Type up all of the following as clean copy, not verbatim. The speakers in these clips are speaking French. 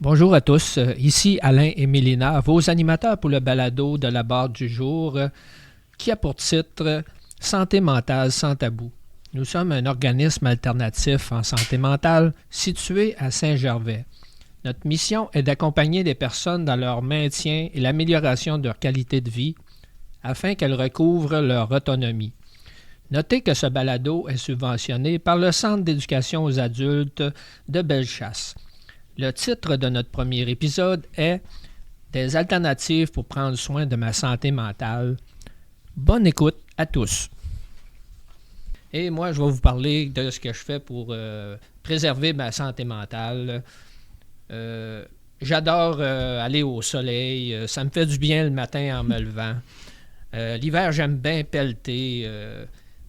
Bonjour à tous, ici Alain et Mélina, vos animateurs pour le balado de la barre du jour qui a pour titre Santé mentale sans tabou. Nous sommes un organisme alternatif en santé mentale situé à Saint-Gervais. Notre mission est d'accompagner les personnes dans leur maintien et l'amélioration de leur qualité de vie afin qu'elles recouvrent leur autonomie. Notez que ce balado est subventionné par le Centre d'éducation aux adultes de Bellechasse. Le titre de notre premier épisode est « Des alternatives pour prendre soin de ma santé mentale ». Bonne écoute à tous. Et moi, je vais vous parler de ce que je fais pour préserver ma santé mentale. J'adore aller au soleil. Ça me fait du bien le matin en me levant. L'hiver, j'aime bien pelleter.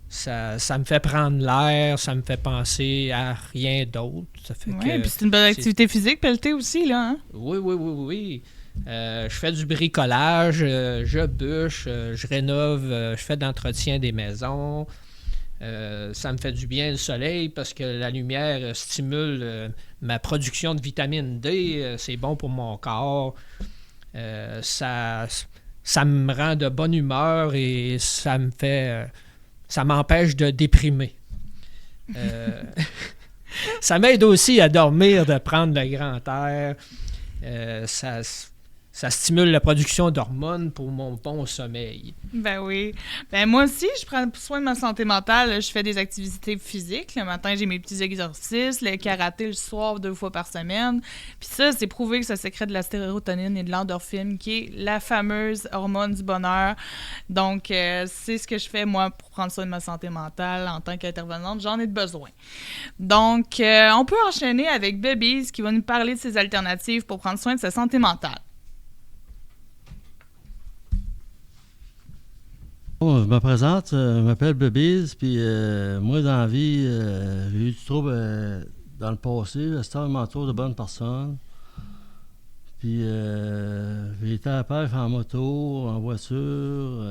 Ça me fait prendre l'air, ça me fait penser à rien d'autre. Oui, puis c'est une bonne activité physique, pelleter aussi, là. Hein? Oui. Je fais du bricolage, je bûche, je rénove, je fais d'entretien des maisons. Ça me fait du bien le soleil parce que la lumière stimule ma production de vitamine D. C'est bon pour mon corps. Ça me rend de bonne humeur et ça m'empêche de déprimer. Ça m'aide aussi à dormir, de prendre le grand air. Ça stimule la production d'hormones pour mon bon sommeil. Ben oui. Ben moi aussi, je prends soin de ma santé mentale. Je fais des activités physiques. Le matin, j'ai mes petits exercices. Le karaté le soir, 2 fois par semaine. Puis ça, c'est prouvé que ça sécrète de la sérotonine et de l'endorphine, qui est la fameuse hormone du bonheur. Donc, c'est ce que je fais, moi, pour prendre soin de ma santé mentale en tant qu'intervenante. J'en ai besoin. Donc, on peut enchaîner avec Bubbies, qui va nous parler de ses alternatives pour prendre soin de sa santé mentale. Bon, je me présente, je m'appelle Bubbies, puis moi, dans la vie, j'ai eu du trouble dans le passé. J'étais m'entoure de bonnes personnes. Puis j'ai été à la pêche en moto, en voiture.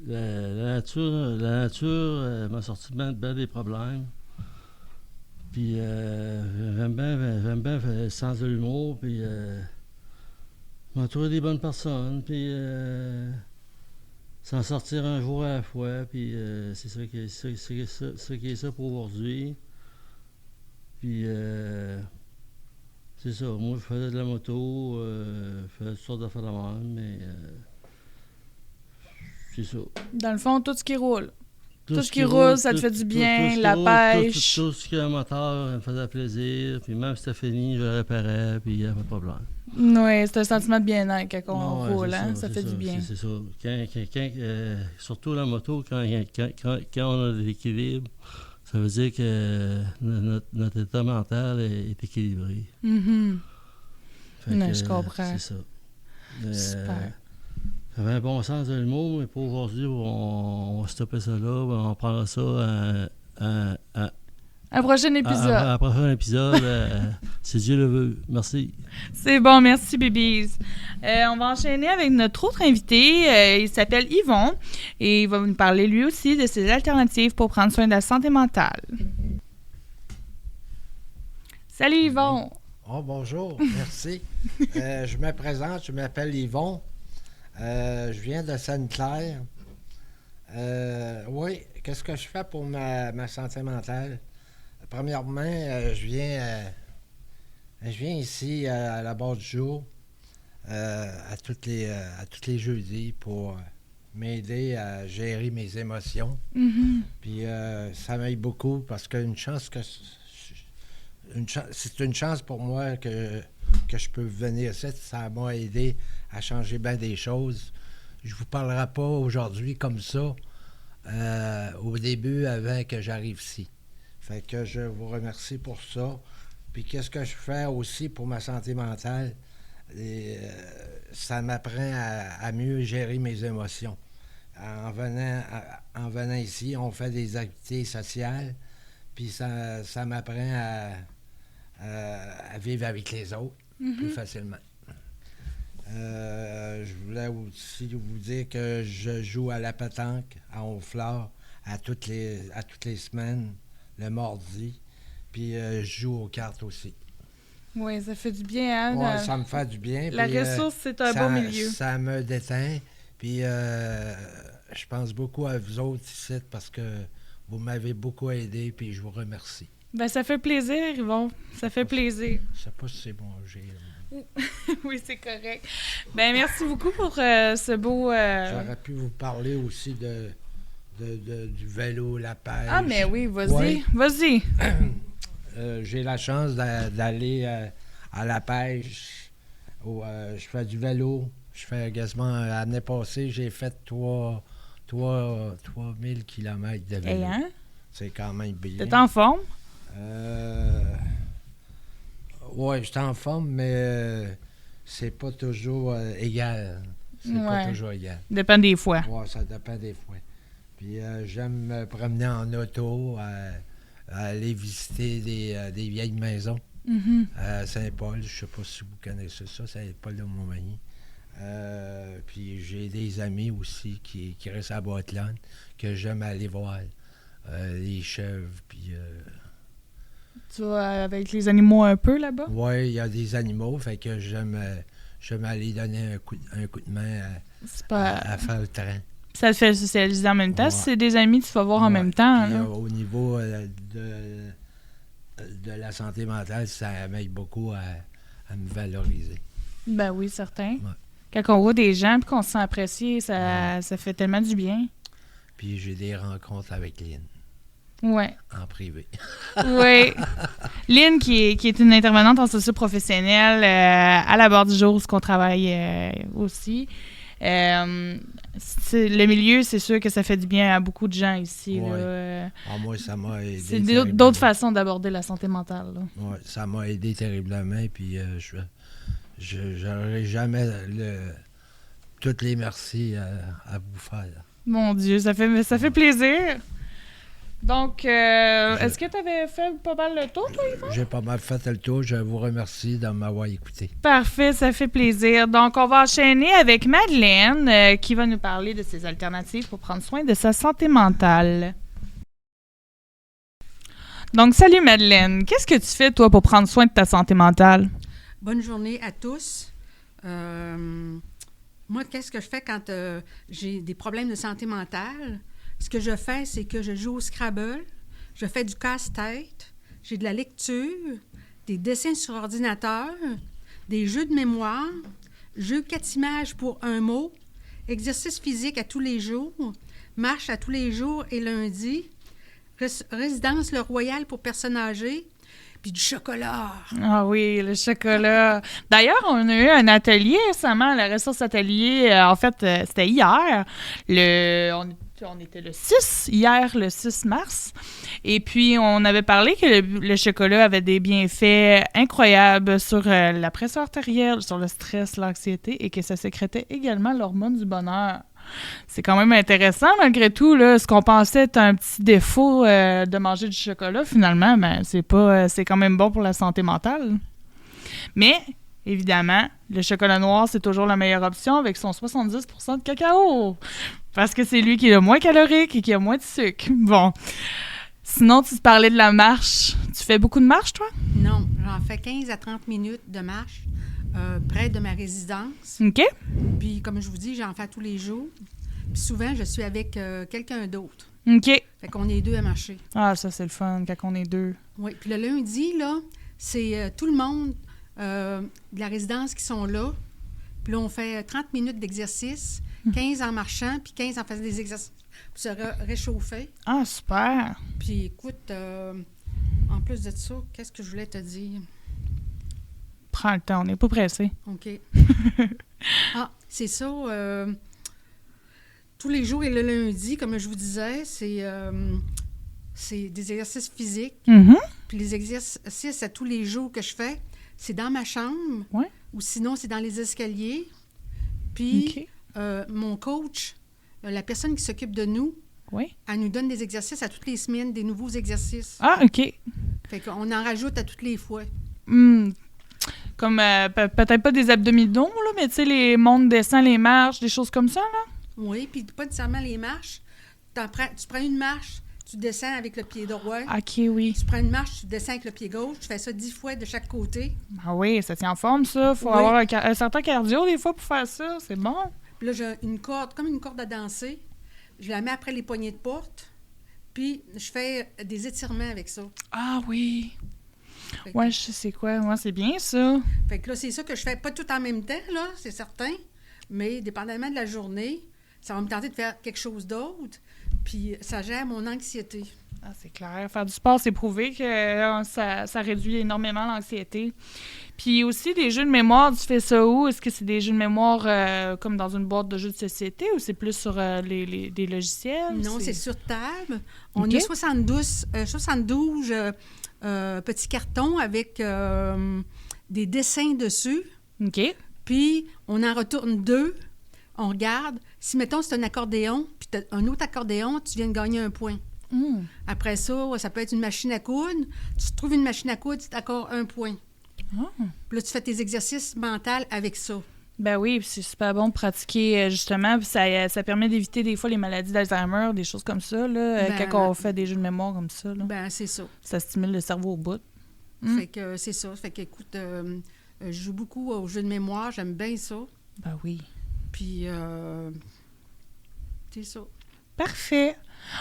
La nature m'a sorti bien des problèmes. Puis j'aime bien le sens de l'humour, puis m'entourer des bonnes personnes, puis s'en sortir un jour à la fois, puis c'est ça qui est ça pour aujourd'hui. Puis c'est ça, moi je faisais de la moto, je faisais toutes sortes d'affaires de même, mais c'est ça. Dans le fond, tout ce qui roule. Tout ce qui roule, ça te fait du bien, la pêche. Tout ce qui est un moteur, ça me faisait plaisir, puis même si c'était fini, je le réparais, puis il n'y avait pas de problème. Oui, c'est un sentiment de bien-être quand on roule, ça fait du bien. C'est ça. Surtout la moto, quand on a de l'équilibre, ça veut dire que notre état mental est équilibré. Mm-hmm. Je comprends. C'est ça. Super. J'avais un bon sens de l'humour, mais pour aujourd'hui, on va stopper ça là. On prendra ça un prochain épisode. Un prochain épisode, si Dieu le veut. Merci. C'est bon, merci, Bubbies. On va enchaîner avec notre autre invité. Il s'appelle Yvon et il va nous parler lui aussi de ses alternatives pour prendre soin de la santé mentale. Salut, Yvon. Oh, bonjour, merci. Je me présente, je m'appelle Yvon. Je viens de Sainte-Claire. Oui, qu'est-ce que je fais pour ma santé mentale? Premièrement, je viens ici à la barre du jour à tous les jeudis pour m'aider à gérer mes émotions. Mm-hmm. Puis ça m'aide beaucoup parce que c'est une chance pour moi que je peux venir ici. Ça m'a aidé à changer bien des choses. Je ne vous parlerai pas aujourd'hui comme ça au début avant que j'arrive ici. Fait que je vous remercie pour ça. Puis qu'est-ce que je fais aussi pour ma santé mentale? Ça m'apprend à mieux gérer mes émotions. En venant ici, on fait des activités sociales, puis ça m'apprend à vivre avec les autres plus facilement. Je voulais aussi vous dire que je joue à la pétanque à Honfleur à toutes les semaines, le mardi. Puis je joue aux cartes aussi. Oui, ça fait du bien, hein? Ouais, ça me fait du bien. La puis, ressource, c'est un ça, bon milieu. Ça me déteint. Puis je pense beaucoup à vous autres ici parce que vous m'avez beaucoup aidé, puis je vous remercie. Ben, ça fait plaisir, Yvon. Ça fait plaisir. Je sais pas si c'est bon. Oui, c'est correct. Ben, merci beaucoup pour ce beau... J'aurais pu vous parler aussi du vélo, la pêche. Ah, mais oui, vas-y. Ouais. Vas-y. J'ai la chance d'aller à la pêche. Je fais du vélo. Je fais quasiment... L'année passée, j'ai fait 3000 km de vélo. Et hein? C'est quand même bien. T'es en forme? Oui, je suis en forme, mais c'est pas toujours égal. C'est pas toujours égal. Dépend des fois. Oui, ça dépend des fois. Puis j'aime me promener en auto, aller visiter des vieilles maisons. Mm-hmm. À Saint-Paul, je sais pas si vous connaissez ça, Saint-Paul de Montmagny. Puis j'ai des amis aussi qui restent à Boîte-Lannes, que j'aime aller voir. Les chèvres, puis... Tu vas avec les animaux un peu là-bas? Oui, il y a des animaux, fait que j'aime aller donner un coup de main à faire le train. Ça te fait socialiser en même temps. Ouais. Si c'est des amis, tu vas voir en même temps. Puis, là. au niveau de la santé mentale, ça m'aide beaucoup à me valoriser. Ben oui, certain. Ouais. Quand on voit des gens et qu'on se sent apprécié, ça fait tellement du bien. Puis j'ai des rencontres avec Lynn, Ouais. en privé. Oui. Lynn, qui est une intervenante en socio-professionnelle à la barre du jour, où on travaille aussi. Le milieu, c'est sûr que ça fait du bien à beaucoup de gens ici. Ouais. Là. Moi, ça m'a aidé. C'est terriblement. d'autres façons d'aborder la santé mentale. Là. Ouais, ça m'a aidé terriblement, puis j'aurais jamais toutes les merci à vous faire. Mon Dieu, ça fait plaisir. Donc, est-ce que tu avais fait pas mal le tour, toi, Yvon? J'ai pas mal fait le tour. Je vous remercie de m'avoir écouté. Parfait, ça fait plaisir. Donc, on va enchaîner avec Madeleine qui va nous parler de ses alternatives pour prendre soin de sa santé mentale. Donc, salut Madeleine. Qu'est-ce que tu fais, toi, pour prendre soin de ta santé mentale? Bonne journée à tous. Moi, qu'est-ce que je fais quand j'ai des problèmes de santé mentale? Ce que je fais, c'est que je joue au Scrabble, je fais du casse-tête, j'ai de la lecture, des dessins sur ordinateur, des jeux de mémoire, jeux 4 images pour un mot, exercice physique à tous les jours, marche à tous les jours et lundi, résidence Le Royal pour personnes âgées, puis du chocolat. Ah oui, le chocolat. D'ailleurs, on a eu un atelier récemment, la ressource atelier. En fait, c'était hier. On était le 6, hier, le 6 mars. Et puis, on avait parlé que le chocolat avait des bienfaits incroyables sur la pression artérielle, sur le stress, l'anxiété, et que ça sécrétait également l'hormone du bonheur. C'est quand même intéressant, malgré tout, là, ce qu'on pensait être un petit défaut de manger du chocolat, finalement, ben, c'est quand même bon pour la santé mentale. Mais, évidemment, le chocolat noir, c'est toujours la meilleure option avec son 70% de cacao. Parce que c'est lui qui est le moins calorique et qui a moins de sucre. Bon. Sinon, tu te parlais de la marche. Tu fais beaucoup de marche, toi? Non, j'en fais 15 à 30 minutes de marche près de ma résidence. OK. Puis, comme je vous dis, j'en fais tous les jours. Puis souvent, je suis avec quelqu'un d'autre. OK. Fait qu'on est deux à marcher. Ah, ça, c'est le fun, quand on est deux. Oui. Puis le lundi, là, c'est tout le monde de la résidence qui sont là. Puis là, on fait 30 minutes d'exercice, 15 en marchant, puis 15 en faisant des exercices pour se réchauffer. Ah, super. Puis écoute, en plus de ça, qu'est-ce que je voulais te dire? Prends le temps, on n'est pas pressé. OK. Ah, c'est ça. Tous les jours et le lundi, comme je vous disais, c'est des exercices physiques. Mm-hmm. Puis les exercices à tous les jours que je fais, c'est dans ma chambre. Ouais. Ou sinon, c'est dans les escaliers. Puis OK. mon coach, la personne qui s'occupe de nous, Oui. elle nous donne des exercices à toutes les semaines, des nouveaux exercices. Ah, OK. Fait qu'on en rajoute à toutes les fois. Comme peut-être pas des abdominaux, là, mais tu sais, les montes, descends, les marches, des choses comme ça, là. Oui, puis pas nécessairement les marches. Tu prends une marche, Tu descends avec le pied droit. OK, oui. Tu prends une marche, tu descends avec le pied gauche. Tu fais ça 10 fois de chaque côté. Ah oui, ça tient en forme, ça. Faut Oui. avoir un certain cardio, des fois, pour faire ça. C'est bon. Puis là, j'ai une corde, comme une corde à danser. Je la mets après les poignées de porte. Puis, je fais des étirements avec ça. Ah oui. Fait que, Ouais, je sais quoi. Moi, c'est bien, ça. fait que là, c'est ça que je fais. Pas tout en même temps, là, c'est certain. Mais dépendamment de la journée, ça va me tenter de faire quelque chose d'autre. Puis, ça gère mon anxiété. Ah, c'est clair. Faire du sport, c'est prouvé que ça réduit énormément l'anxiété. Puis aussi, des jeux de mémoire, tu fais ça où? Est-ce que c'est des jeux de mémoire comme dans une boîte de jeux de société ou c'est plus sur des logiciels? Non, c'est sur table. On OK. a 72 petits cartons avec des dessins dessus. OK. Puis, on en retourne 2. On regarde. Si, mettons, c'est un accordéon, puis tu as un autre accordéon, tu viens de gagner un point. Après ça, ça peut être une machine à coudre. Tu trouves une machine à coudre, tu t'accordes un point. Puis là, tu fais tes exercices mentaux avec ça. Ben oui, puis c'est super bon de pratiquer, justement. Puis ça permet d'éviter des fois les maladies d'Alzheimer, des choses comme ça, là, Ben, quand on fait des jeux de mémoire comme ça. Là. Ben c'est ça. Ça stimule le cerveau au bout. Fait que c'est ça. Fait que, écoute, je joue beaucoup aux jeux de mémoire. J'aime bien ça. Ben oui. Puis, c'est ça. Parfait.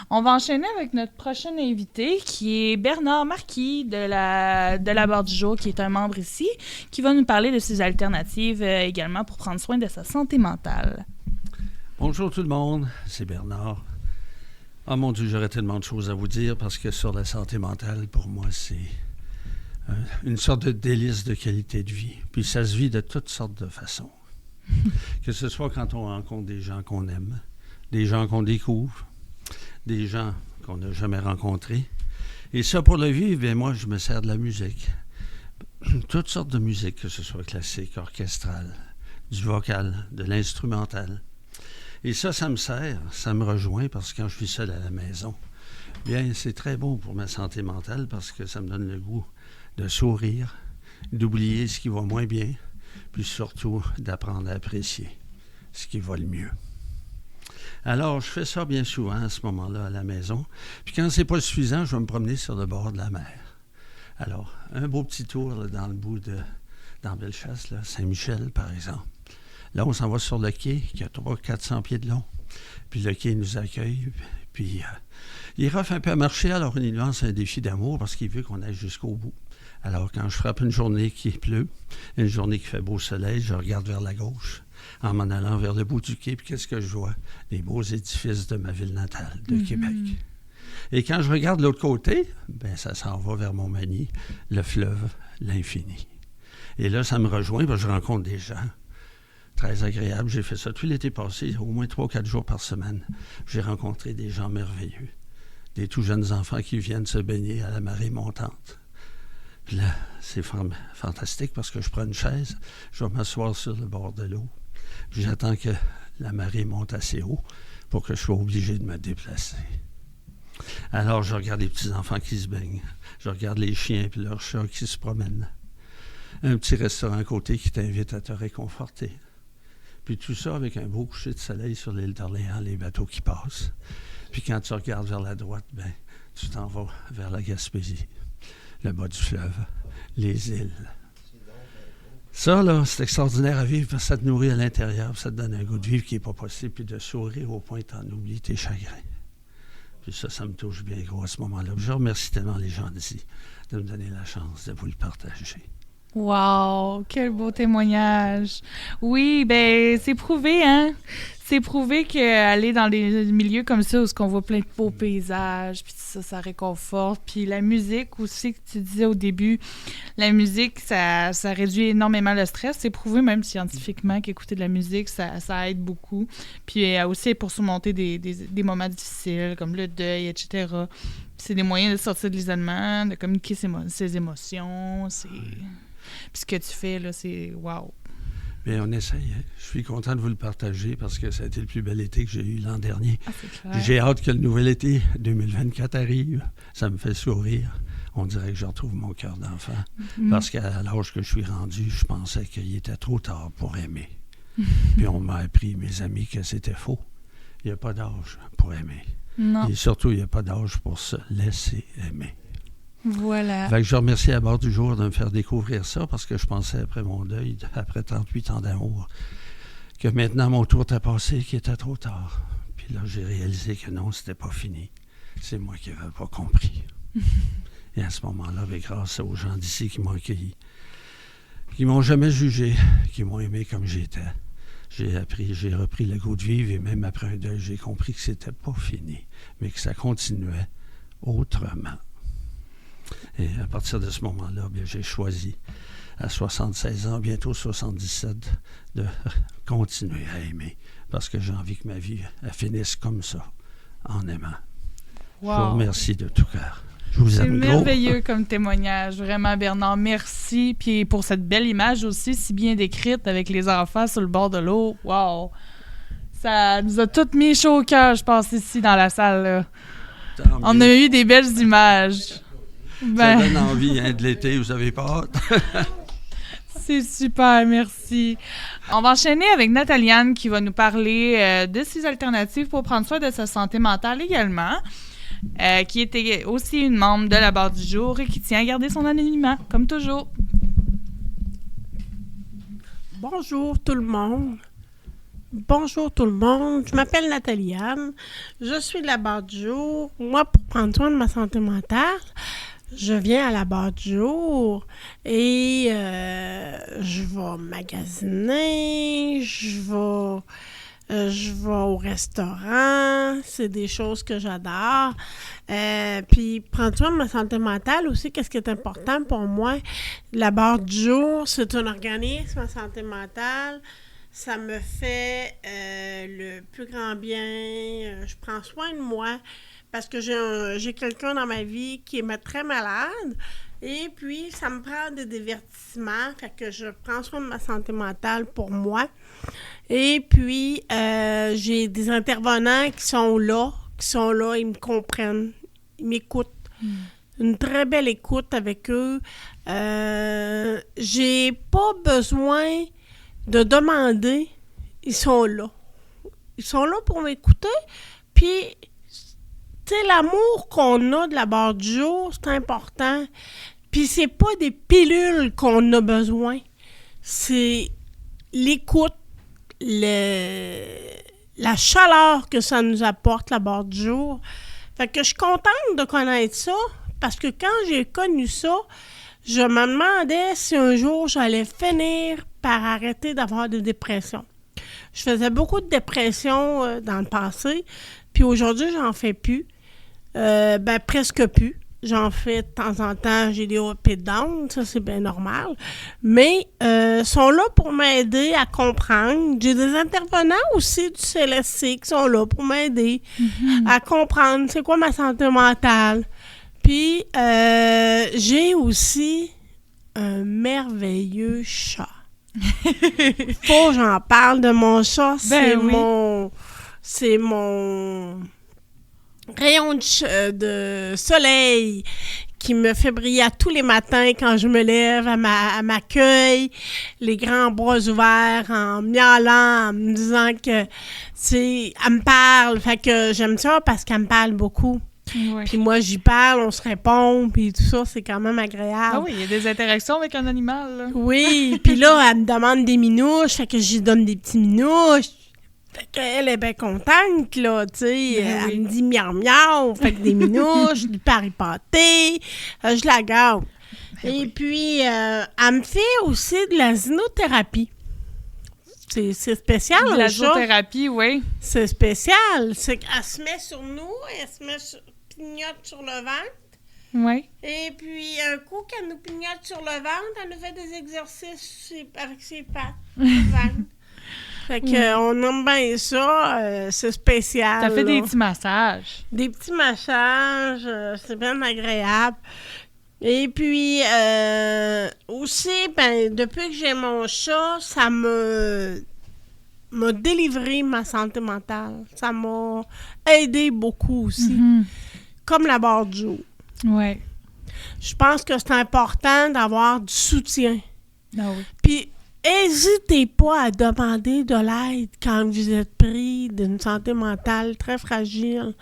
On va enchaîner avec notre prochain invité, qui est Bernard Marquis de la Barre du Jour, qui est un membre ici, qui va nous parler de ses alternatives également pour prendre soin de sa santé mentale. Bonjour tout le monde, c'est Bernard. Ah mon Dieu, j'aurais tellement de choses à vous dire parce que sur la santé mentale, pour moi, c'est une sorte de délice de qualité de vie. Puis ça se vit de toutes sortes de façons. Que ce soit quand on rencontre des gens qu'on aime, des gens qu'on découvre, des gens qu'on n'a jamais rencontrés. Et ça, pour le vivre, bien, moi, je me sers de la musique. Toutes sortes de musique, que ce soit classique, orchestrale, du vocal, de l'instrumental. Et ça me sert, ça me rejoint, parce que quand je suis seul à la maison, bien, c'est très bon pour ma santé mentale, parce que ça me donne le goût de sourire, d'oublier ce qui va moins bien, puis surtout d'apprendre à apprécier ce qui va le mieux. Alors, je fais ça bien souvent à ce moment-là à la maison. Puis quand c'est pas suffisant, je vais me promener sur le bord de la mer. Alors, un beau petit tour là, dans le bout dans Bellechasse, là, Saint-Michel, par exemple. Là, on s'en va sur le quai, qui a 300-400 pieds de long. Puis le quai nous accueille. Puis il rough un peu à marcher, alors il lance un défi d'amour parce qu'il veut qu'on aille jusqu'au bout. Alors, quand je frappe une journée qui pleut, une journée qui fait beau soleil, je regarde vers la gauche, en m'en allant vers le bout du quai, puis qu'est-ce que je vois? Les beaux édifices de ma ville natale, de Québec. Et quand je regarde l'autre côté, ben ça s'en va vers Montmagny, le fleuve, l'infini. Et là, ça me rejoint, parce que je rencontre des gens très agréables. J'ai fait ça tout l'été passé, au moins 3-4 jours par semaine. J'ai rencontré des gens merveilleux, des tout jeunes enfants qui viennent se baigner à la marée montante. Puis là, c'est fantastique parce que je prends une chaise, je vais m'asseoir sur le bord de l'eau. Puis j'attends que la marée monte assez haut pour que je sois obligé de me déplacer. Alors, je regarde les petits-enfants qui se baignent. Je regarde les chiens et leurs chats qui se promènent. Un petit restaurant à côté qui t'invite à te réconforter. Puis tout ça avec un beau coucher de soleil sur l'île d'Orléans, les bateaux qui passent. Puis quand tu regardes vers la droite, ben, tu t'en vas vers la Gaspésie, le bas du fleuve, les îles. Ça, là, c'est extraordinaire à vivre parce que ça te nourrit à l'intérieur, ça te donne un goût de vivre qui n'est pas possible, puis de sourire au point que tu en oublies tes chagrins. Puis ça me touche bien gros à ce moment-là. Je remercie tellement les gens d'ici de me donner la chance de vous le partager. Wow, quel beau témoignage. Oui, ben c'est prouvé, hein? C'est prouvé qu'aller dans des milieux comme ça où on voit plein de beaux paysages, puis ça réconforte. Puis la musique aussi, que tu disais au début, la musique, ça réduit énormément le stress. C'est prouvé même scientifiquement qu'écouter de la musique, ça aide beaucoup. Puis aussi pour surmonter des moments difficiles, comme le deuil, etc. C'est des moyens de sortir de l'isolement, de communiquer ses émotions. Puis ce que tu fais, là, c'est wow. Bien, on essaye. Hein? Je suis content de vous le partager parce que ça a été le plus bel été que j'ai eu l'an dernier. Ah, c'est clair. J'ai hâte que le nouvel été 2024 arrive. Ça me fait sourire. On dirait que je retrouve mon cœur d'enfant. Parce qu'à l'âge que je suis rendu, je pensais qu'il était trop tard pour aimer. Puis on m'a appris, mes amis, que c'était faux. Il n'y a pas d'âge pour aimer. Non. Et surtout, il n'y a pas d'âge pour se laisser aimer. Voilà. Fait que je remercie à bord du jour de me faire découvrir ça parce que je pensais après mon deuil, après 38 ans d'amour, que maintenant mon tour était passé, qu'il était trop tard. Puis là, j'ai réalisé que non, c'était pas fini. C'est moi qui n'avais pas compris. Et à ce moment-là, grâce aux gens d'ici qui m'ont accueilli, qui m'ont jamais jugé, qui m'ont aimé comme j'étais, j'ai repris le goût de vivre et même après un deuil, j'ai compris que c'était pas fini, mais que ça continuait autrement. Et à partir de ce moment-là, bien, j'ai choisi, à 76 ans, bientôt 77, de continuer à aimer. Parce que j'ai envie que ma vie elle finisse comme ça, en aimant. Wow. Je vous remercie de tout cœur. Je vous C'est aime gros. merveilleux comme témoignage. Vraiment, Bernard, merci. Puis pour cette belle image aussi, si bien décrite avec les enfants sur le bord de l'eau. Wow! Ça nous a toutes mis chaud au cœur, je pense, ici dans la salle. Là. Tant On mieux. a eu des belles images. Ça donne envie de l'été, vous avez pas hâte? C'est super, merci. On va enchaîner avec Nathalie-Anne qui va nous parler de ses alternatives pour prendre soin de sa santé mentale également, qui était aussi une membre de la barre du jour et qui tient à garder son anonymat, comme toujours. Bonjour tout le monde. Bonjour tout le monde. Je m'appelle Nathalie-Anne. Je suis de la barre du jour. Moi, pour prendre soin de ma santé mentale, je viens à la barre du jour et je vais magasiner, je vais au restaurant, c'est des choses que j'adore. Puis prendre soin de ma santé mentale aussi, qu'est-ce qui est important pour moi? La barre du jour, c'est un organisme, ma santé mentale. Ça me fait le plus grand bien. Je prends soin de moi. Parce que j'ai quelqu'un dans ma vie qui est très malade et puis ça me prend des divertissements, fait que je prends soin de ma santé mentale pour moi. Et puis, j'ai des intervenants qui sont là, ils me comprennent, ils m'écoutent. Une très belle écoute avec eux. J'ai pas besoin de demander, ils sont là. Ils sont là pour m'écouter, puis... Tu sais, l'amour qu'on a de la barre du jour, c'est important. Puis c'est pas des pilules qu'on a besoin. C'est l'écoute, la chaleur que ça nous apporte, la barre du jour. Fait que je suis contente de connaître ça, parce que quand j'ai connu ça, je me demandais si un jour j'allais finir par arrêter d'avoir des dépressions. Je faisais beaucoup de dépressions dans le passé, puis aujourd'hui, j'en fais plus. Presque plus. J'en fais de temps en temps, j'ai des up et down, ça c'est bien normal. Mais sont là pour m'aider à comprendre. J'ai des intervenants aussi du CLSC qui sont là pour m'aider à comprendre c'est quoi ma santé mentale. Puis j'ai aussi un merveilleux chat. Faut que j'en parle de mon chat. C'est mon rayon de soleil qui me fait briller à tous les matins quand je me lève, à m'accueille, les grands bras ouverts, en miaulant, en me disant que, elle me parle. Fait que j'aime ça parce qu'elle me parle beaucoup. Ouais. Puis moi, j'y parle, on se répond, puis tout ça, c'est quand même agréable. Ah oui, il y a des interactions avec un animal. Là. Oui, puis là, elle me demande des minouches, fait que j'y donne des petits minouches. Fait qu'elle est bien contente, là, tu sais. Elle me dit miaou miaou, fait que des minouches, du pâté, je la garde. Et puis, elle me fait aussi de la zoothérapie. C'est spécial, de la zoothérapie, oui. C'est spécial. C'est qu'elle se met sur nous, elle se met pignote sur le ventre. Oui. Et puis, un coup qu'elle nous pignote sur le ventre, elle nous fait des exercices avec ses pattes. Fait que on aime bien ça, c'est spécial. Ça fait des petits massages. Des petits massages, c'est bien agréable. Et puis, aussi, depuis que j'ai mon chat, ça m'a délivré ma santé mentale. Ça m'a aidé beaucoup aussi, comme la barre du jour. Oui. Je pense que c'est important d'avoir du soutien. Ah oui. Puis, N'hésitez pas à demander de l'aide quand vous êtes pris d'une santé mentale très fragile.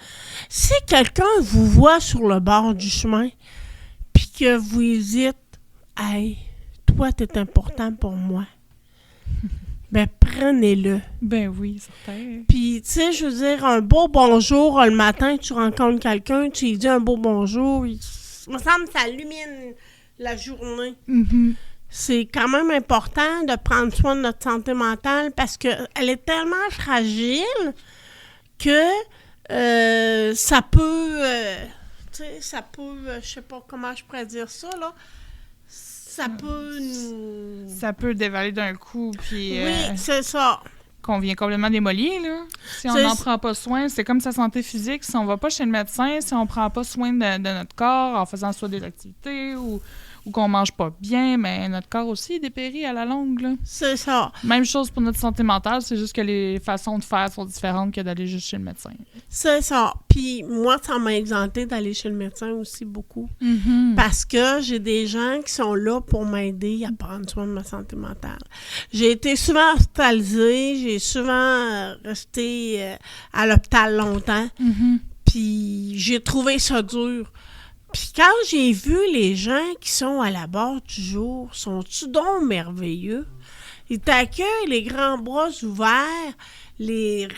Si quelqu'un vous voit sur le bord du chemin, puis que vous dites « Hey, toi, t'es important pour moi », ben prenez-le. Ben oui, certain. Puis, tu sais, je veux dire, un beau bonjour, le matin, tu rencontres quelqu'un, tu lui dis un beau bonjour, il me semble que ça illumine la journée. Mhm. C'est quand même important de prendre soin de notre santé mentale parce qu'elle est tellement fragile que ça peut, tu sais, je sais pas comment je pourrais dire ça, là, ça peut nous... Ça peut dévaler d'un coup, puis Oui, c'est ça. qu'on vient complètement démolir, là. Si on C'est- n'en prend pas soin, c'est comme sa santé physique. Si on va pas chez le médecin, si on prend pas soin de notre corps en faisant soit des activités ou qu'on mange pas bien, mais notre corps aussi dépérit à la longue, là. C'est ça. Même chose pour notre santé mentale, c'est juste que les façons de faire sont différentes que d'aller juste chez le médecin. C'est ça. Puis moi, ça m'a exempté d'aller chez le médecin aussi beaucoup. Parce que j'ai des gens qui sont là pour m'aider à prendre soin de ma santé mentale. J'ai été souvent hospitalisée, j'ai souvent resté à l'hôpital longtemps, puis j'ai trouvé ça dur. Puis quand j'ai vu les gens qui sont à la barre du jour, sont-tu donc merveilleux? Ils t'accueillent les grands bras ouverts, les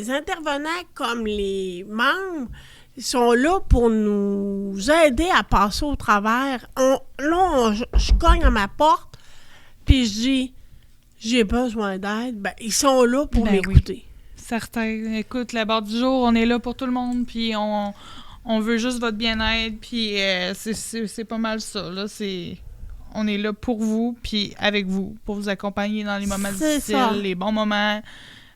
intervenants comme les membres, ils sont là pour nous aider à passer au travers. Je cogne à ma porte, puis je dis, j'ai besoin d'aide. Ben, ils sont là pour Ben m'écouter. Certain. Écoute, la barre du jour, on est là pour tout le monde, puis on veut juste votre bien-être, puis c'est pas mal ça, là. On est là pour vous, puis avec vous, pour vous accompagner dans les moments C'est difficiles, ça. les bons moments,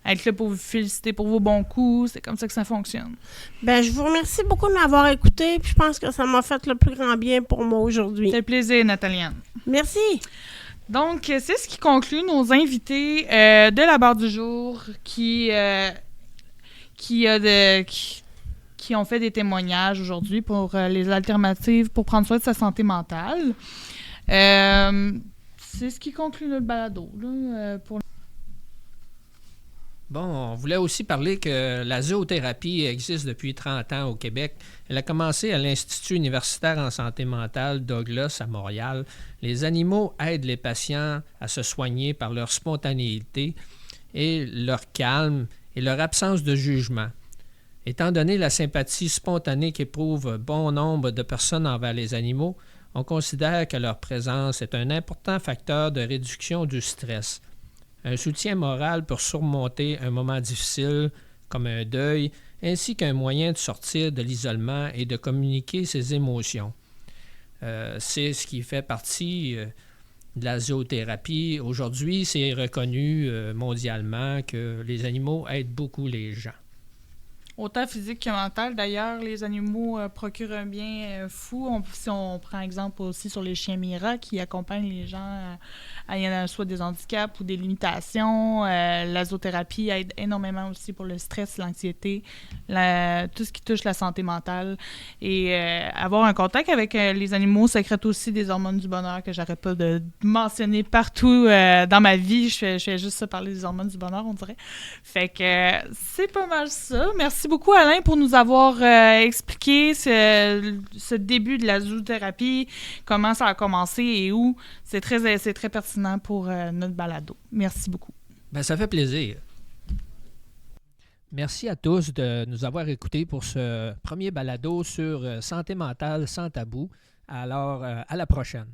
être là pour vous féliciter pour vos bons coups. C'est comme ça que ça fonctionne. Ben, je vous remercie beaucoup de m'avoir écouté, puis je pense que ça m'a fait le plus grand bien pour moi aujourd'hui. Ça fait plaisir, Nathaliane. Merci. Donc, c'est ce qui conclut nos invités de la barre du jour qui ont fait des témoignages aujourd'hui pour les alternatives pour prendre soin de sa santé mentale. C'est ce qui conclut notre balado. Là, pour... Bon, on voulait aussi parler que la zoothérapie existe depuis 30 ans au Québec. Elle a commencé à l'Institut universitaire en santé mentale Douglas à Montréal. Les animaux aident les patients à se soigner par leur spontanéité et leur calme et leur absence de jugement. Étant donné la sympathie spontanée qu'éprouvent bon nombre de personnes envers les animaux, on considère que leur présence est un important facteur de réduction du stress. Un soutien moral pour surmonter un moment difficile, comme un deuil, ainsi qu'un moyen de sortir de l'isolement et de communiquer ses émotions. C'est ce qui fait partie de la zoothérapie. Aujourd'hui, c'est reconnu mondialement que les animaux aident beaucoup les gens. Autant physique que mental. D'ailleurs, les animaux procurent un bien fou. Si on prend exemple aussi sur les chiens Mira qui accompagnent les gens à soit des handicaps ou des limitations. La zoothérapie aide énormément aussi pour le stress, l'anxiété, tout ce qui touche la santé mentale. Et avoir un contact avec les animaux sécrète aussi des hormones du bonheur que j'arrête pas de mentionner partout dans ma vie. Je fais juste ça parler des hormones du bonheur, on dirait. Fait que c'est pas mal ça. Merci beaucoup, Alain, pour nous avoir expliqué ce début de la zoothérapie, comment ça a commencé et où. C'est très pertinent pour notre balado. Merci beaucoup. Ben, ça fait plaisir. Merci à tous de nous avoir écoutés pour ce premier balado sur santé mentale sans tabou. Alors, à la prochaine.